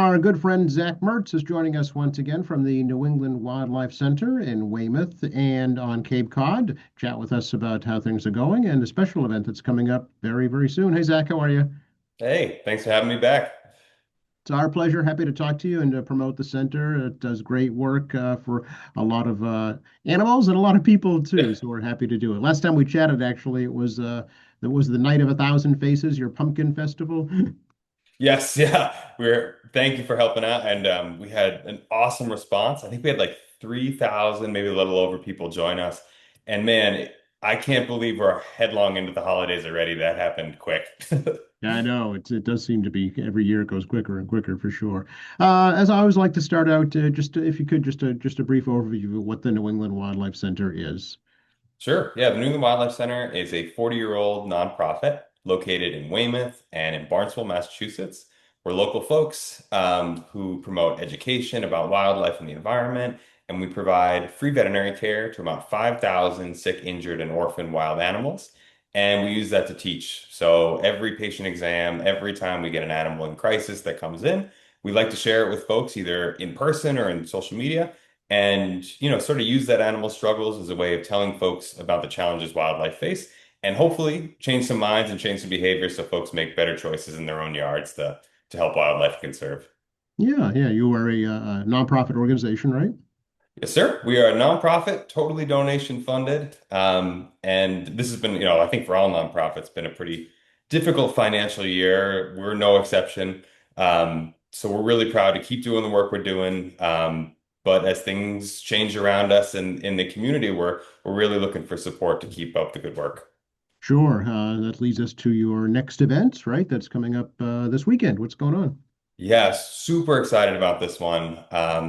Our good friend Zach Mertz is joining us once again from the New England Wildlife Center in Weymouth and on Cape Cod. Chat with us about how things are going and a special event that's coming up very, very soon. Hey, Zach, how are you? Hey, thanks for having me back. It's our pleasure. Happy to talk to you and to promote the center. It does great work for a lot of animals and a lot of people too. So we're happy to do it. Last time we chatted, actually, it was the Night of a Thousand Faces, your pumpkin festival. Yes, yeah. Thank you for helping out. And we had an awesome response. I think we had like 3,000, maybe a little over people join us. And man, I can't believe we're headlong into the holidays already. That happened quick. Yeah, I know it does seem to be every year it goes quicker and quicker for sure. As I always like to start out, if you could just a brief overview of what the New England Wildlife Center is. Sure. Yeah, the New England Wildlife Center is a 40-year-old nonprofit located in Weymouth and in Barnstable, Massachusetts. We're local folks who promote education about wildlife and the environment, and we provide free veterinary care to about 5,000 sick, injured, and orphaned wild animals. And we use that to teach. So every patient exam, every time we get an animal in crisis that comes in, we like to share it with folks either in person or in social media and sort of use that animal struggles as a way of telling folks about the challenges wildlife face and hopefully change some minds and change some behavior so folks make better choices in their own yards to help wildlife conserve. Yeah, yeah, you are a nonprofit organization, right? Yes, sir. We are a nonprofit, totally donation funded. And this has been, I think for all nonprofits, been a pretty difficult financial year. We're no exception. So we're really proud to keep doing the work we're doing. But as things change around us and in the community, we're really looking for support to keep up the good work. Sure. That leads us to your next event, right? That's coming up this weekend. What's going on? Yes, super excited about this one.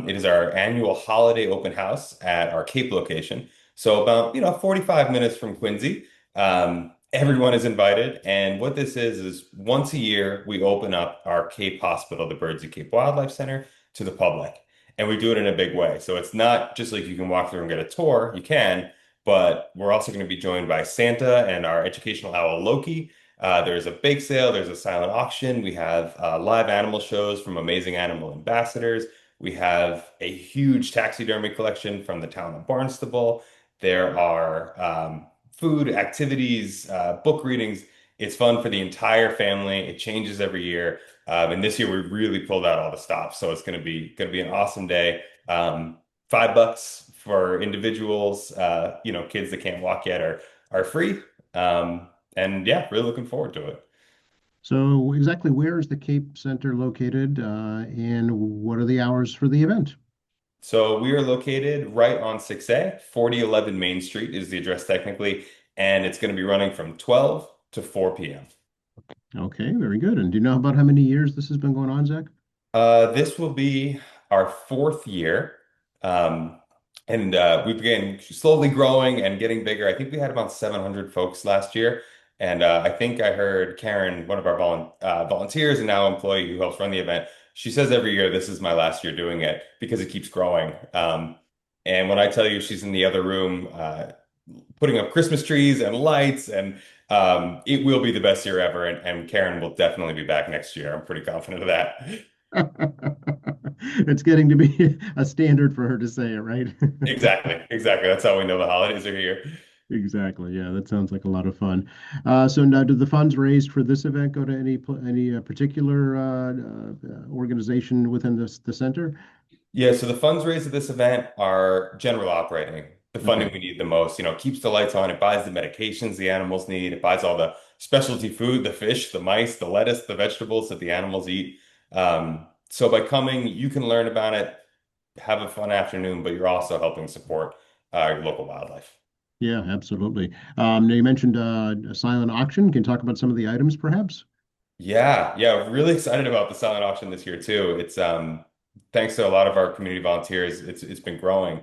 It is our annual holiday open house at our Cape location. So about, 45 minutes from Quincy. Everyone is invited. And what this is once a year, we open up our Cape Hospital, the Birds of Cape Wildlife Center, to the public. And we do it in a big way. So it's not just like you can walk through and get a tour. You can, but we're also going to be joined by Santa and our educational owl, Loki. There's a bake sale, there's a silent auction. We have live animal shows from amazing animal ambassadors. We have a huge taxidermy collection from the town of Barnstable. There are food, activities, book readings. It's fun for the entire family. It changes every year. And this year we really pulled out all the stops. So it's gonna be an awesome day. $5 for individuals, kids that can't walk yet are free. And yeah, really looking forward to it. So exactly where is the Cape Center located, and what are the hours for the event? So we are located right on 6A, 4011 Main Street is the address technically, and it's going to be running from 12 to 4 p.m. Okay, very good. And do you know about how many years this has been going on, Zach? This will be our fourth year. Um, and we began slowly growing and getting bigger. I think we had about 700 folks last year. And I think I heard Karen, one of our volunteers and now employee who helps run the event, she says every year, this is my last year doing it because it keeps growing. And when I tell you she's in the other room putting up Christmas trees and lights, and it will be the best year ever. And Karen will definitely be back next year. I'm pretty confident of that. It's getting to be a standard for her to say it, right? Exactly, exactly. That's how we know the holidays are here. Exactly. Yeah, that sounds like a lot of fun. So now, do the funds raised for this event go to any particular organization within the center? Yeah, so the funds raised at this event are general operating, the funding Okay. we need the most. Keeps the lights on, it buys the medications the animals need, it buys all the specialty food, the fish, the mice, the lettuce, the vegetables that the animals eat. So by coming, you can learn about it, have a fun afternoon, but you're also helping support your local wildlife. Yeah, absolutely. Now you mentioned a silent auction. Can you talk about some of the items, perhaps? Yeah, yeah, really excited about the silent auction this year too. It's thanks to a lot of our community volunteers, it's been growing.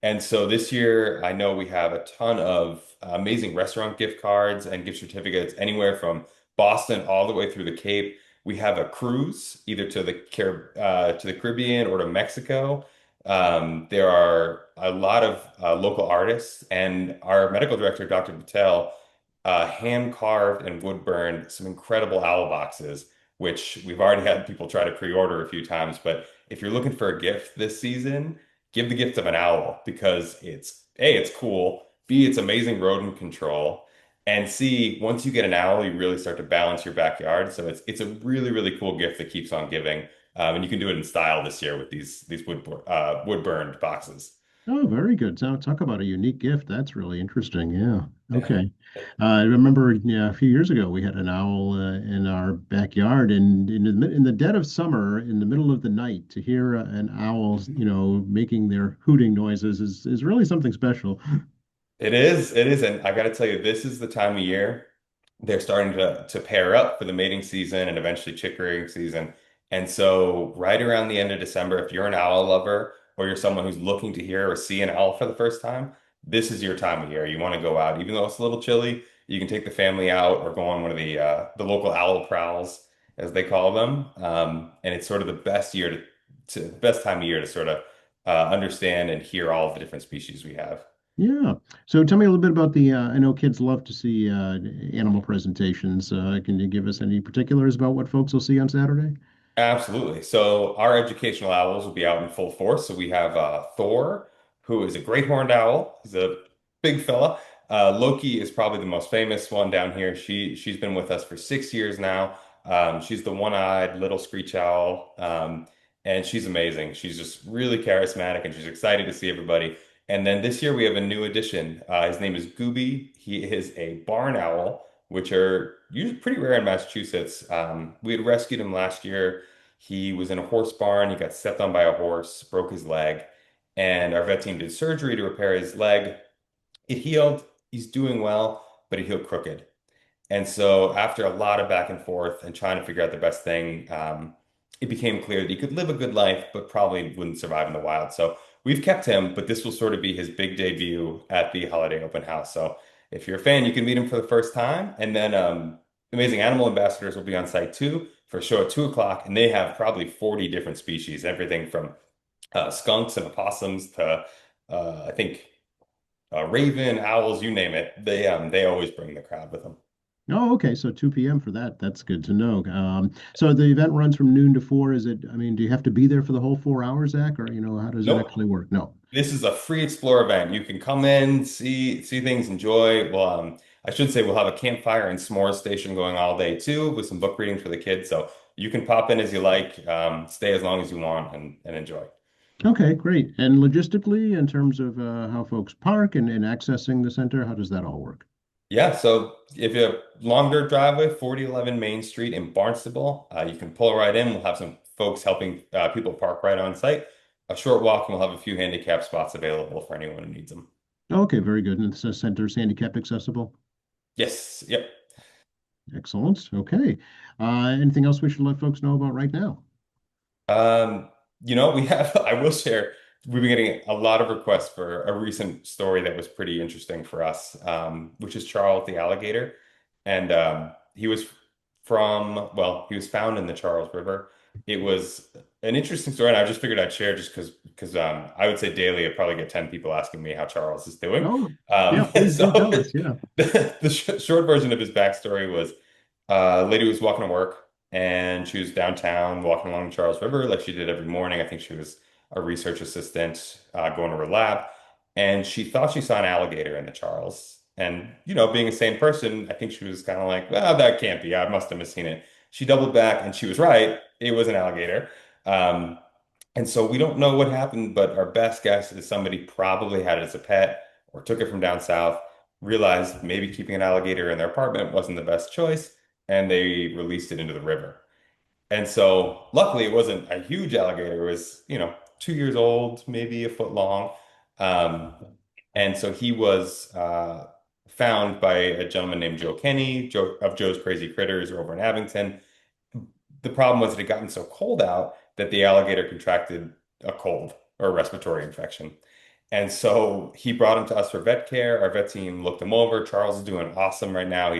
And so this year, I know we have a ton of amazing restaurant gift cards and gift certificates anywhere from Boston all the way through the Cape. We have a cruise either to the Caribbean or to Mexico. There are a lot of local artists, and our medical director, Dr. Patel, hand carved and wood burned some incredible owl boxes which we've already had people try to pre-order a few times. But if you're looking for a gift this season, give the gift of an owl because it's A, it's cool, B, it's amazing rodent control, and C, once you get an owl, you really start to balance your backyard. So it's a really, really cool gift that keeps on giving. And you can do it in style this year with these wood burned boxes. Oh, very good. So talk about a unique gift. That's really interesting. Yeah. Yeah. Okay. I remember, yeah, a few years ago we had an owl in our backyard, and in the dead of summer, in the middle of the night, to hear an owl, making their hooting noises is really something special. It is, and I got to tell you, this is the time of year they're starting to pair up for the mating season and eventually chick rearing season. And so, right around the end of December, if you're an owl lover or you're someone who's looking to hear or see an owl for the first time, this is your time of year. You want to go out, even though it's a little chilly. You can take the family out or go on one of the local owl prowls, as they call them. And it's sort of the best best time of year to sort of understand and hear all of the different species we have. Yeah. So tell me a little bit about I know kids love to see animal presentations. Can you give us any particulars about what folks will see on Saturday? Absolutely. So our educational owls will be out in full force. So we have Thor, who is a great horned owl. He's a big fella. Loki is probably the most famous one down here. She's been with us for 6 years now. She's the one-eyed little screech owl, and she's amazing. She's just really charismatic, and she's excited to see everybody. And then this year we have a new addition. His name is Gooby. He is a barn owl, which are usually pretty rare in Massachusetts. We had rescued him last year. He was in a horse barn. He got stepped on by a horse, broke his leg, and our vet team did surgery to repair his leg. It healed. He's doing well, but it healed crooked. And so, after a lot of back and forth and trying to figure out the best thing, it became clear that he could live a good life, but probably wouldn't survive in the wild. So, we've kept him, but this will sort of be his big debut at the holiday open house. So, if you're a fan, you can meet him for the first time. And then Amazing Animal Ambassadors will be on site too for a show at 2 o'clock. And they have probably 40 different species, everything from skunks and opossums to I think raven, owls, you name it. They always bring the crowd with them. Oh, okay. So 2 p.m. for that. That's good to know. So the event runs from noon to 4. I mean, do you have to be there for the whole 4 hours, Zach, or how does it Nope. actually work? No. This is a free explore event. You can come in, see things, enjoy. Well, I should say we'll have a campfire and s'mores station going all day too, with some book readings for the kids. So you can pop in as you like, stay as long as you want, and enjoy. Okay, great. And logistically, in terms of how folks park and accessing the center, how does that all work? Yeah, so if you have longer driveway, 4011 Main Street in Barnstable, you can pull right in. We'll have some folks helping people park right on site. A short walk, and we'll have a few handicap spots available for anyone who needs them. Okay, very good. And the center's handicap accessible? Yes, yep. Excellent. Okay. Anything else we should let folks know about right now? We have, I will share, we've been getting a lot of requests for a recent story that was pretty interesting for us, which is Charles the alligator. And he was he was found in the Charles River. It was an interesting story, and I just figured I'd share just because I would say daily I probably get 10 people asking me how Charles is doing. Oh, yeah, please So do tell us. Yeah. the short version of his backstory was a lady was walking to work and she was downtown walking along the Charles River like she did every morning. I think she was a research assistant going to her lab, and she thought she saw an alligator in the Charles. And being a sane person, I think she was kind of like, "Well, that can't be. I must have misseen it." She doubled back, and she was right. It was an alligator. Um, and so we don't know what happened, but our best guess is somebody probably had it as a pet or took it from down south, realized maybe keeping an alligator in their apartment wasn't the best choice, and they released it into the river. And so luckily it wasn't a huge alligator. It was, 2 years old, maybe a foot long. Um, and so he was found by a gentleman named Joe Kenny, of Joe's Crazy Critters over in Abington. The problem was it had gotten so cold out that the alligator contracted a cold or a respiratory infection. And so he brought him to us for vet care. Our vet team looked him over. Charles is doing awesome right now.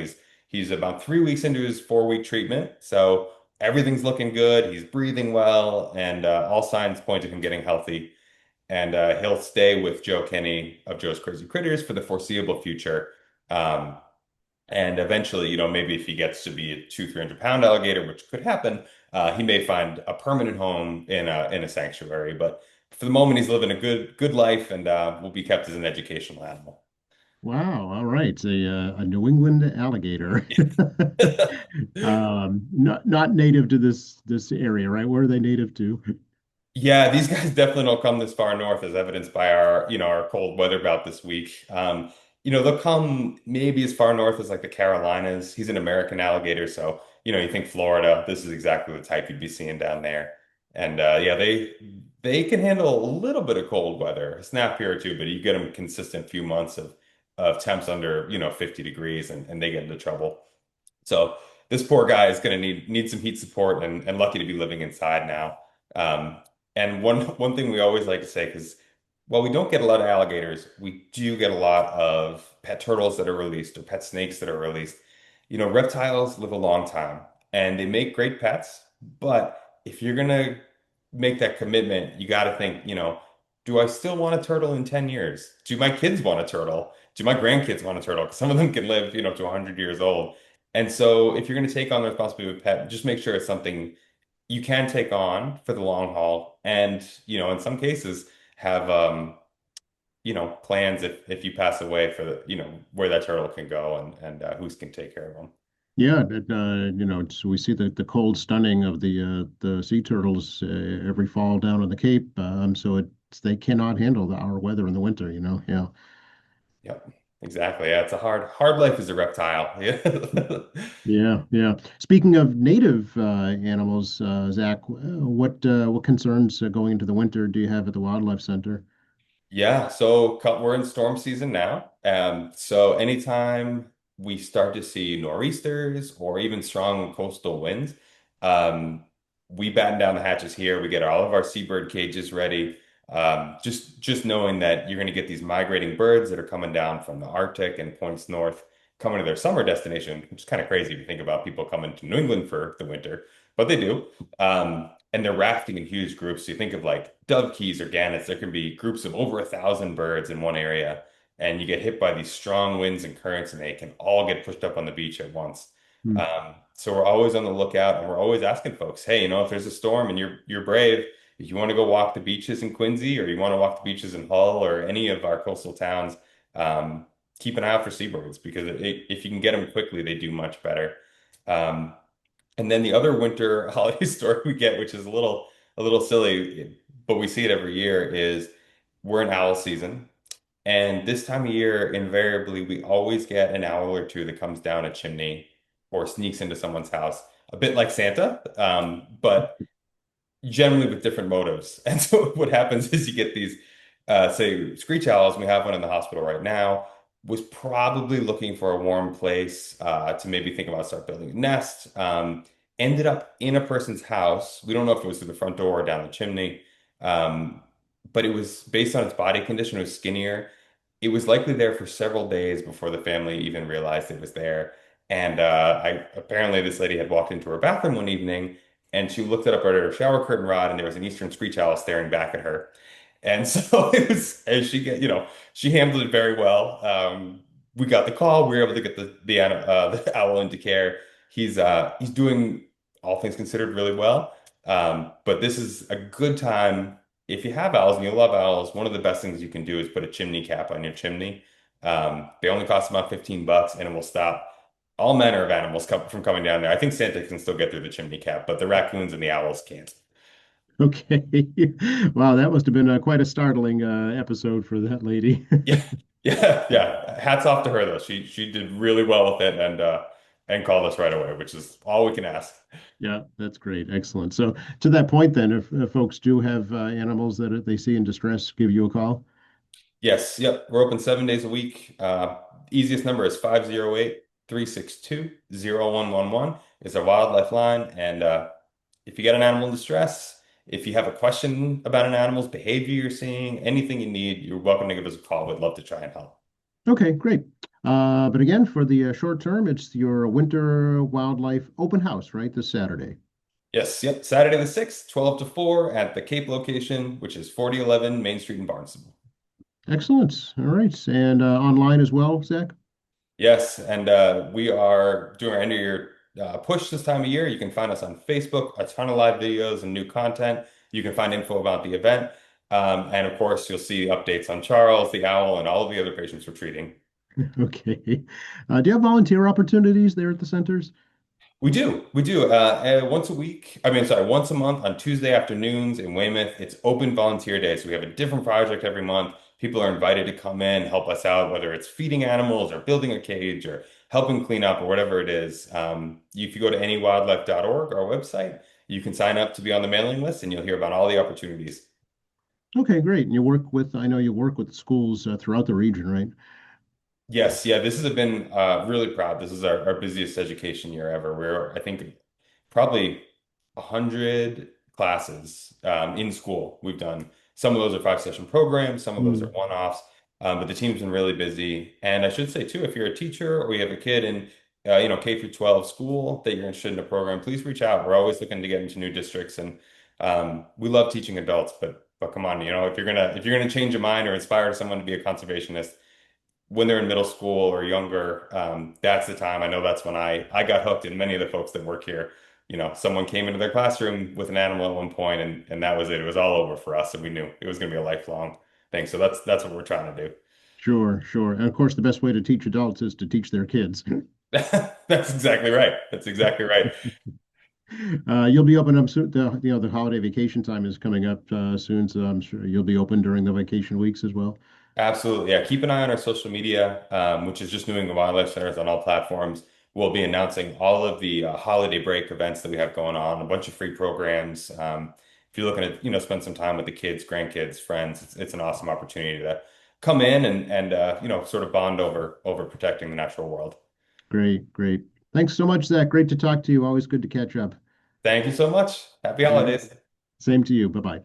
He's about 3 weeks into his 4-week treatment. So everything's looking good. He's breathing well, and all signs point to him getting healthy. And he'll stay with Joe Kenny of Joe's Crazy Critters for the foreseeable future. Um, And eventually, maybe if he gets to be a 300 pound alligator, which could happen, he may find a permanent home in a sanctuary. But for the moment, he's living a good life and will be kept as an educational animal. Wow. All right. A New England alligator. Not native to this area, right? Where are they native to? Yeah, these guys definitely don't come this far north, as evidenced by our cold weather bout this week. They'll come maybe as far north as like the Carolinas. He's an American alligator, so you think Florida. This is exactly the type you'd be seeing down there. And yeah, they can handle a little bit of cold weather, a snap here or two, but you get them consistent few months of temps under 50 degrees, and they get into trouble. So this poor guy is going to need some heat support, and lucky to be living inside now. Um, and one thing we always like to say, because while we don't get a lot of alligators, we do get a lot of pet turtles that are released or pet snakes that are released. Reptiles live a long time and they make great pets, but if you're gonna make that commitment, you got to think, do I still want a turtle in 10 years? Do my kids want a turtle? Do my grandkids want a turtle? Because some of them can live, to 100 years old. And so if you're going to take on the responsibility of a pet, just make sure it's something you can take on for the long haul. And, in some cases, have plans if you pass away for where that turtle can go and who's can take care of them. Yeah, so we see the cold stunning of the sea turtles every fall down on the Cape. So they cannot handle our weather in the winter. Yeah. Yep, exactly. Yeah, it's a hard life as a reptile. Yeah. Yeah, yeah. Speaking of native animals, Zach, what concerns going into the winter do you have at the Wildlife Center? Yeah, so we're in storm season now. So anytime we start to see nor'easters or even strong coastal winds, um, we batten down the hatches here. We get all of our seabird cages ready. Just knowing that you're going to get these migrating birds that are coming down from the Arctic and points north, coming to their summer destination, which is kind of crazy if you think about people coming to New England for the winter, but they do. And they're rafting in huge groups. So you think of like dovekies or gannets, there can be groups of over 1,000 birds in one area, and you get hit by these strong winds and currents, and they can all get pushed up on the beach at once. Hmm. So we're always on the lookout, and we're always asking folks, hey, if there's a storm and you're brave, if you want to go walk the beaches in Quincy, or you want to walk the beaches in Hull or any of our coastal towns, um, keep an eye out for seabirds because if you can get them quickly, they do much better. Um, and then the other winter holiday story we get, which is a little silly, but we see it every year, is we're in owl season. And this time of year, invariably, we always get an owl or two that comes down a chimney or sneaks into someone's house, a bit like Santa, but generally with different motives. And so what happens is you get these, say, screech owls. We have one in the hospital right now. Was probably looking for a warm place to maybe think about start building a nest. Ended up in a person's house. We don't know if it was through the front door or down the chimney, um, but it was based on its body condition. It was skinnier. It was likely there for several days before the family even realized it was there. And I apparently this lady had walked into her bathroom one evening and she looked it up at her shower curtain rod, and there was an eastern screech owl staring back at her. And so it was, as she handled it very well. We got the call. We were able to get the owl into care. He's doing all things considered really well. But this is a good time if you have owls and you love owls. One of the best things you can do is put a chimney cap on your chimney. They only cost about $15, and it will stop all manner of animals from coming down there. I think Santa can still get through the chimney cap, but the raccoons and the owls can't. Okay. Wow, that must have been quite a startling episode for that lady. Yeah, yeah, yeah. Hats off to her though. She did really well with it and called us right away, which is all we can ask. Yeah, that's great. Excellent. So, to that point, then, if folks do have animals that they see in distress, give you a call. Yes, yep. We're open 7 days a week. Easiest number is 508-362-0111. It's our wildlife line. And if you get an animal in distress, if you have a question about an animal's behavior you're seeing, anything you need, you're welcome to give us a call. We'd love to try and help. Okay, great. But again, for the short term, it's your winter wildlife open house, right? This Saturday. Yes, yep. Saturday the 6th, 12 to 4 at the Cape location, which is 4011 Main Street in Barnstable. Excellent. All right. And online as well, Zach? Yes, and we are doing our end of year push this time of year. You can find us on Facebook, a ton of live videos and new content. You can find info about the event. And of course, you'll see updates on Charles, the owl, and all of the other patients we're treating. Okay. Do you have volunteer opportunities there at the centers? We do. We do. Once a week, I mean, sorry, once a month on Tuesday afternoons in Weymouth, it's open volunteer day. So we have a different project every month. People are invited to come in, help us out, whether it's feeding animals or building a cage or helping clean up or whatever it is. If you go to anywildlife.org, our website, you can sign up to be on the mailing list and you'll hear about all the opportunities. Okay, great. And I know you work with schools throughout the region, right? Yes, yeah, this has been really proud. This is our busiest education year ever. We're, I think, probably 100 classes in school we've done. Some of those are five-session programs, some of those are Mm. one-offs, but the team's been really busy. And I should say too, if you're a teacher or you have a kid in K through 12 school that you're interested in a program, please reach out. We're always looking to get into new districts, and we love teaching adults. But come on, if you're gonna change a mind or inspire someone to be a conservationist when they're in middle school or younger, that's the time. I know that's when I got hooked, and many of the folks that work here, someone came into their classroom with an animal at one point, and that was it. It was all over for us, and we knew it was going to be a lifelong thing. So that's what we're trying to do. Sure, sure. And of course, the best way to teach adults is to teach their kids. That's exactly right. That's exactly right. You'll be open up soon. The holiday vacation time is coming up soon, so I'm sure you'll be open during the vacation weeks as well. Absolutely. Yeah. Keep an eye on our social media, which is just New England Wildlife Centers on all platforms. We'll be announcing all of the holiday break events that we have going on, a bunch of free programs. If you're looking to, spend some time with the kids, grandkids, friends, it's an awesome opportunity to come in and sort of bond over protecting the natural world. Great, great. Thanks so much, Zach. Great to talk to you. Always good to catch up. Thank you so much. Happy Yeah. holidays. Same to you. Bye bye.